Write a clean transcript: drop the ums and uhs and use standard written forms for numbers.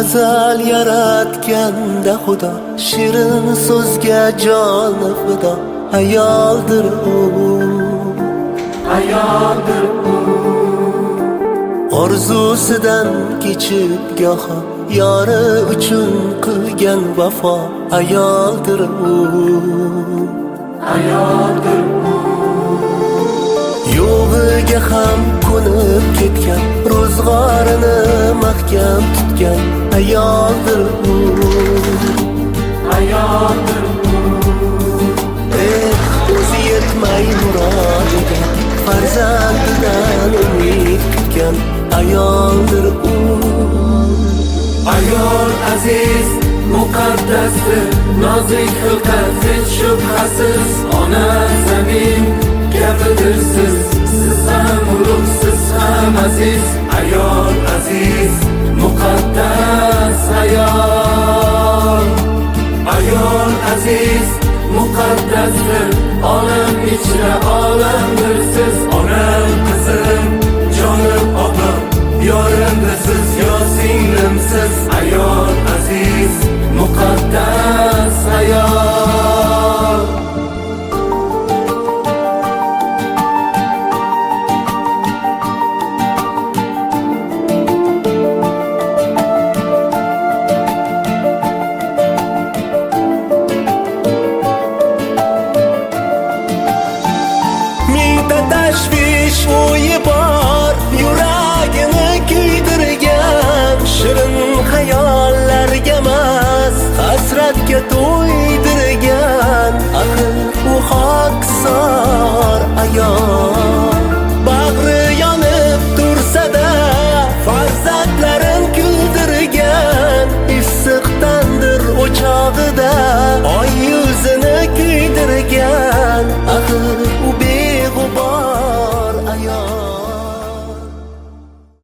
azal yaratganda Xudo, shirin so'zga joni fido. Ayoldir u, ayoldir u. orzusidan kechib goho yori uchun qilgan vafo. Ayoldir u, ayoldir u. yo'g'iga ham ko'nib ketgan, ro'zg'orini mahkam tutgan. Ayoldir u, ayoldir u. o'zi yetmay murodiga farzandidan umid kutgan. Ayoldir u, Ayol aziz, muqaddasdir, nozik xilqat hech shubhasiz. Ona zamin kabidir siz, siz ham ulug', siz ham aziz. Ayol aziz, muqaddas ayol. Ayol aziz, muqaddasdir, olam ichra olamdir siz. Onam, qizim, jonim, opam, yorimdir siz, yo singlimsiz. Ayol aziz, muqaddas ayol. mingta tashvish o'yi bor, yuragini kuydirgan. Shirin xayollarga emas, hasratga to'ydirgan. Axir u xokson